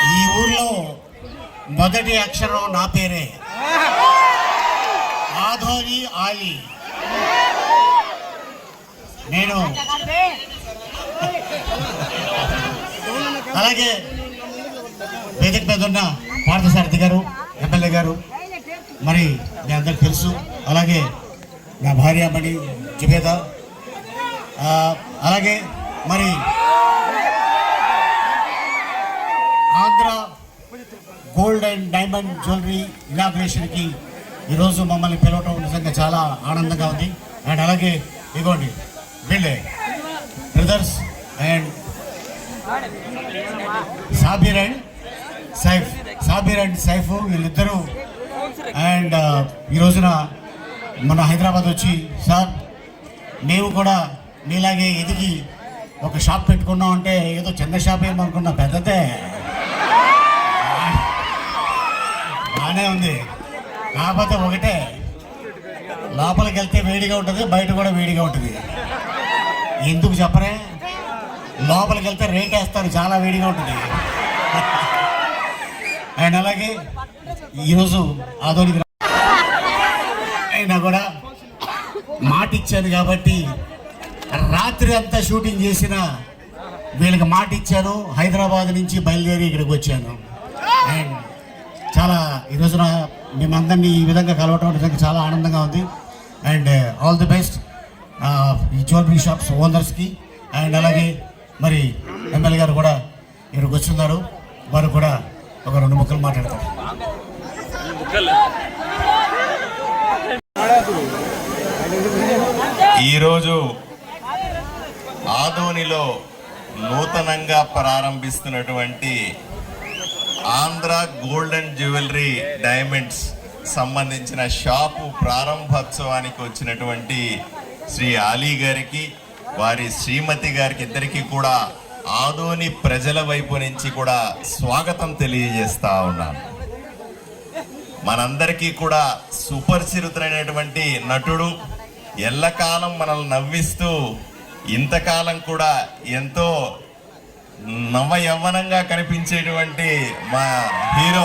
ఈ ఊర్లో మొదటి అక్షరం నా పేరే, ఆధోని ఆలి. నేను అలాగే వేదిక మీద ఉన్న పార్థసారథి గారు, ఎమ్మెల్యే గారు, మరి మీ అందరికి తెలుసు. అలాగే నా భార్యామణి జుబేద, అలాగే మరి Andhra gold and diamond jewellery ఇనాగ్రేషన్కి ఈరోజు మమ్మల్ని పిలవటం నిజంగా చాలా ఆనందంగా ఉంది. అండ్ అలాగే ఇదిగోండి వీళ్ళే brothers and Sabir and Saif వీళ్ళిద్దరూ. అండ్ ఈ రోజున మన హైదరాబాద్ వచ్చి, సార్ మేము కూడా మీలాగే ఎదిగి ఒక షాప్ పెట్టుకున్నాం అంటే ఏదో చిన్న షాప్ ఏమనుకున్నా, పెద్దదే బాగానే ఉంది. కాకపోతే ఒకటే, లోపలికి వెళ్తే వేడిగా ఉంటుంది, బయట కూడా వేడిగా ఉంటుంది. ఎందుకు చెప్పరే, లోపలికి వెళ్తే రేట్ వేస్తారు, చాలా వేడిగా ఉంటుంది. అండ్ అలాగే ఈరోజు ఆధోని అయినా కూడా మాట ఇచ్చాను కాబట్టి రాత్రి అంతా షూటింగ్ చేసిన వీళ్ళకి మాట ఇచ్చాను. హైదరాబాద్ నుంచి బయలుదేరి ఇక్కడికి వచ్చాను. అండ్ చాలా ఈ రోజున మేమందరినీ ఈ విధంగా కలవటం నిజంగా చాలా ఆనందంగా ఉంది. అండ్ ఆల్ ది బెస్ట్ ఈ జ్యువెలరీ షాప్స్ ఓనర్స్కి. అండ్ అలాగే మరి ఎమ్మెల్యే గారు కూడా ఇక్కడికి వస్తున్నారు, వారు కూడా ఒక 2 ముక్కలు మాట్లాడతారు. ఈరోజు ఆదోనిలో నూతనంగా ప్రారంభిస్తున్నటువంటి Andhra gold and jewellery diamonds సంబంధించిన షాపు ప్రారంభోత్సవానికి వచ్చినటువంటి శ్రీ ఆలీ గారికి, వారి శ్రీమతి గారికి ఇద్దరికి కూడా ఆదోని ప్రజల వైపు నుంచి కూడా స్వాగతం తెలియజేస్తా ఉన్నాను. మనందరికీ కూడా సుపరిచితుడైనటువంటి నటుడు, ఎల్లకాలం మనల్ని నవ్విస్తూ ఇంతకాలం కూడా ఎంతో నవ యవ్వనంగా కనిపించేటువంటి మా హీరో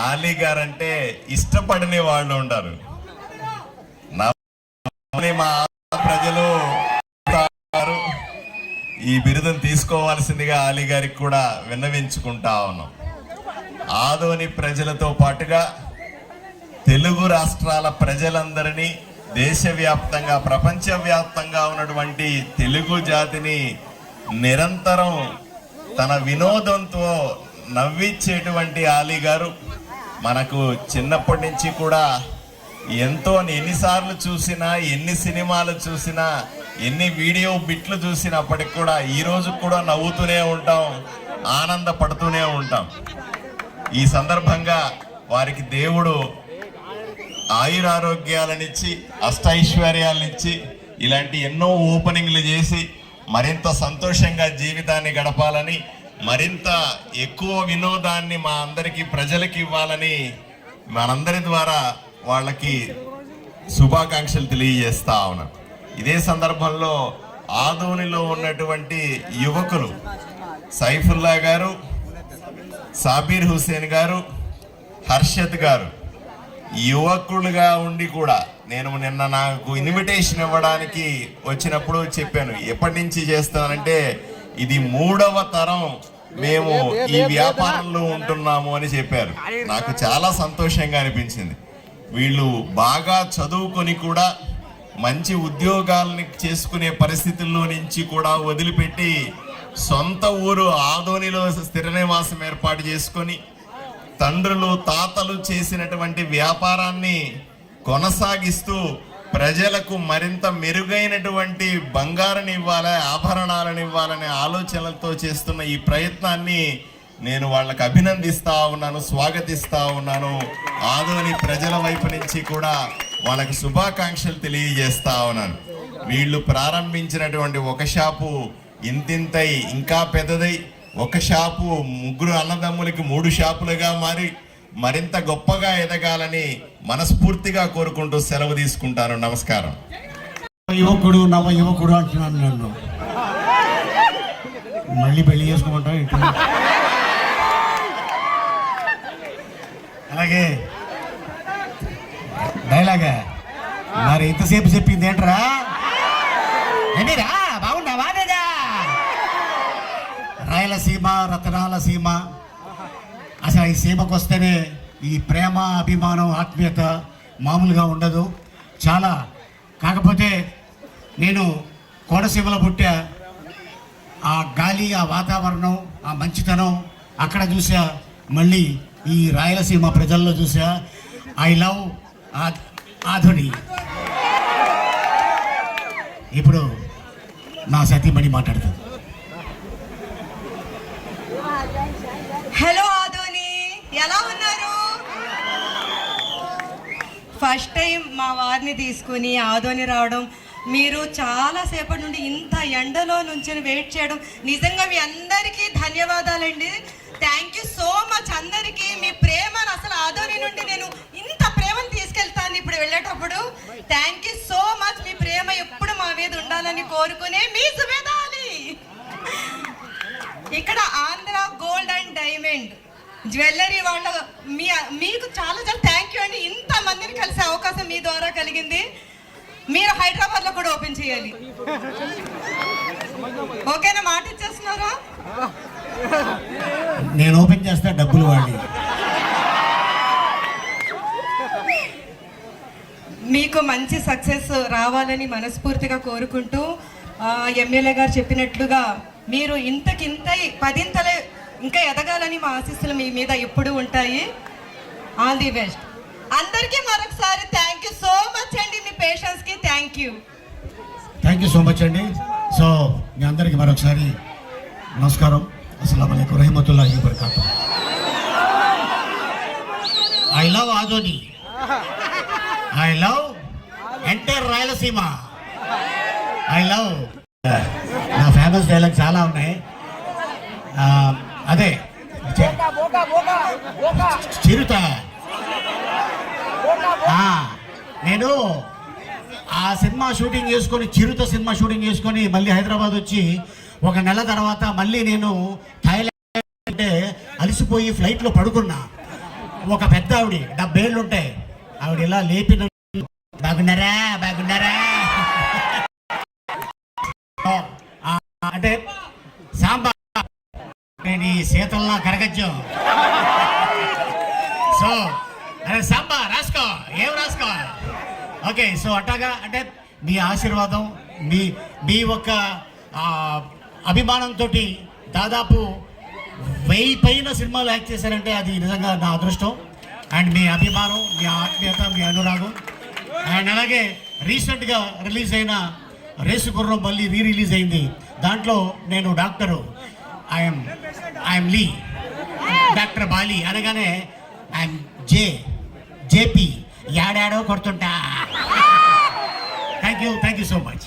ఆలీ గారంటే ఇష్టపడని వాళ్ళు ఉంటారు. మా ప్రజలు ఈ బిరుదును తీసుకోవాల్సిందిగా ఆలీ గారికి కూడా విన్నవించుకుంటా ఉన్నాం. ఆదోని ప్రజలతో పాటుగా తెలుగు రాష్ట్రాల ప్రజలందరినీ, దేశవ్యాప్తంగా ప్రపంచవ్యాప్తంగా ఉన్నటువంటి తెలుగు జాతిని నిరంతరం తన వినోదంతో నవ్వించేటువంటి ఆలీ గారు మనకు చిన్నప్పటి నుంచి కూడా ఎంతో, ఎన్నిసార్లు చూసినా, ఎన్ని సినిమాలు చూసినా, ఎన్ని వీడియో బిట్లు చూసినప్పటికి కూడా ఈరోజు కూడా నవ్వుతూనే ఉంటాం, ఆనందపడుతూనే ఉంటాం. ఈ సందర్భంగా వారికి దేవుడు ఆయురారోగ్యాలనిచ్చి, అష్టైశ్వర్యాలనిచ్చి, ఇలాంటి ఎన్నో ఓపెనింగ్లు చేసి మరింత సంతోషంగా జీవితాన్ని గడపాలని, మరింత ఎక్కువ వినోదాన్ని మా అందరికీ ప్రజలకి ఇవ్వాలని మనందరి ద్వారా వాళ్ళకి శుభాకాంక్షలు తెలియజేస్తా ఉన్నాను. ఇదే సందర్భంలో ఆదోనిలో ఉన్నటువంటి యువకులు సైఫుల్లా గారు, సాబీర్ హుసేన్ గారు, హర్షద్ గారు యువకులుగా ఉండి కూడా, నేను నిన్న నాకు ఇన్విటేషన్ ఇవ్వడానికి వచ్చినప్పుడు చెప్పాను, ఎప్పటి నుంచి చేస్తానంటే ఇది 3వ తరం మేము ఈ వ్యాపారంలో ఉంటున్నాము అని చెప్పారు. నాకు చాలా సంతోషంగా అనిపించింది. వీళ్ళు బాగా చదువుకొని కూడా మంచి ఉద్యోగాలని చేసుకునే పరిస్థితుల్లో నుంచి కూడా వదిలిపెట్టి సొంత ఊరు ఆదోనిలో స్థిర నివాసం ఏర్పాటు చేసుకొని తండ్రులు తాతలు చేసినటువంటి వ్యాపారాన్ని కొనసాగిస్తూ ప్రజలకు మరింత మెరుగైనటువంటి బంగారుని ఇవ్వాలి, ఆభరణాలను ఇవ్వాలనే ఆలోచనలతో చేస్తున్న ఈ ప్రయత్నాన్ని నేను వాళ్ళకి అభినందిస్తా ఉన్నాను, స్వాగతిస్తా ఉన్నాను. ఆదోని ప్రజల వైపు నుంచి కూడా వాళ్ళకి శుభాకాంక్షలు తెలియజేస్తా ఉన్నాను. వీళ్ళు ప్రారంభించినటువంటి ఒక షాపు ఇంతింతై ఇంకా పెద్దదై, ఒక షాపు 3 అన్నదమ్ములకి 3 షాపులుగా మారి మరింత గొప్పగా ఎదగాలని మనస్ఫూర్తిగా కోరుకుంటూ సెలవు తీసుకుంటాను. నమస్కారం. యువకుడు, నవ యువకుడు అంటున్నాను. నన్ను మళ్ళీ పెళ్లి చేసుకోమంటావు ఇంటి అలాగే డైలాగా మరి ఇంతసేపు చెప్పింది ఏంట్రా ఏమిరా బాగున్నావా లేదా రాయలసీమ రతనాల సీమ అసలు ఈ సీమకు వస్తేనే ఈ ప్రేమ అభిమానం ఆత్మీయత మామూలుగా ఉండదు చాలా. కాకపోతే నేను కోనసీమలో పుట్టా, ఆ గాలి ఆ వాతావరణం ఆ మంచితనం అక్కడ చూసా, మళ్ళీ ఈ రాయలసీమ ప్రజల్లో చూసా. I love Adoni. ఇప్పుడు నా సతీమణి మాట్లాడుతుంది. హలో ఆధోని, ఎలా ఉన్నారు? ఫస్ట్ టైం మా వారిని తీసుకుని ఆధోని రావడం, మీరు చాలా సేపటి నుండి ఇంత ఎండలో నుంచి వెయిట్ చేయడం, నిజంగా మీ అందరికీ ధన్యవాదాలండి. థ్యాంక్ యూ సో మచ్ అందరికీ. మీ ప్రేమను అసలు ఆధోని నుండి నేను ఇంత ప్రేమను తీసుకెళ్తాను ఇప్పుడు వెళ్ళేటప్పుడు. Thank you so much. మీ ప్రేమ ఎప్పుడు మా మీద ఉండాలని కోరుకునే మీ సుబేదాలి. ఇక్కడ Andhra gold and diamond jewellery వాళ్ళ మీకు చాలా చాలా థ్యాంక్ యూ అండి. ఇంత మందిని కలిసే అవకాశం మీ ద్వారా కలిగింది. మీరు హైదరాబాద్ లో కూడా ఓపెన్ చేయాలి, ఓకేనా? మాట ఇచ్చేస్తున్నారా? నేను ఓపెన్ చేస్తా, డబ్బులు వాడి. మీకు మంచి సక్సెస్ రావాలని మనస్ఫూర్తిగా కోరుకుంటూ, ఎమ్మెల్యే గారు చెప్పినట్లుగా మీరు ఇంతకింత 10 ఇంకా ఎదగాలని మా ఆశీస్సులు మీ మీద ఎప్పుడు ఉంటాయి. ఆల్ ది బెస్ట్ అందరికీ. మరొకసారి థ్యాంక్ యూ సో మచ్ అండి. మీ పేషెన్స్కి thank you. Thank you so much అండి. సో మీ అందరికీ మరొకసారి నమస్కారం. అస్సలాము అలైకుం రహమతుల్లాహి వబరకాతుహు. I love Adoni, I love entire Rayalaseema, I love. నా ఫేమస్ డైలాగ్ చాలా ఉన్నాయి. అదే చిరుత. నేను ఆ సినిమా షూటింగ్ చేసుకొని, చిరుత సినిమా షూటింగ్ చేసుకొని మళ్ళీ హైదరాబాద్ వచ్చి 1 నెల తర్వాత మళ్ళీ నేను థాయిలాండ్ అంటే అలసిపోయి ఫ్లైట్లో పడుకున్నా. ఒక పెద్ద ఆవిడ 70 ఏళ్ళు ఉంటాయి, ఆవిడ ఇలా లేపిన, బాగున్నారా బాగున్నారా అంటే సాంబా నేను ఈ శీతల్లా కరగజ్జం. సో అరే సాంబా రాసుకో, ఏం రాసుకో. ఓకే, సో అట్టాగా అంటే మీ ఆశీర్వాదం, మీ ఒక అభిమానంతో దాదాపు 1000 పైన సినిమాలు యాక్ట్ చేశారంటే అది నిజంగా నా అదృష్టం. అండ్ మీ అభిమానం, మీ ఆత్మీయత, మీ అనురాగం. అండ్ అలాగే రీసెంట్గా రిలీజ్ అయిన రేసు గుర్రం మళ్ళీ రిలీజ్ అయింది. దాంట్లో నేను doctor, I'm Lee, doctor Bali అనగానే ఐఎమ్ జేపీ యాడాడో కొడుతుంటా. Thank you so much.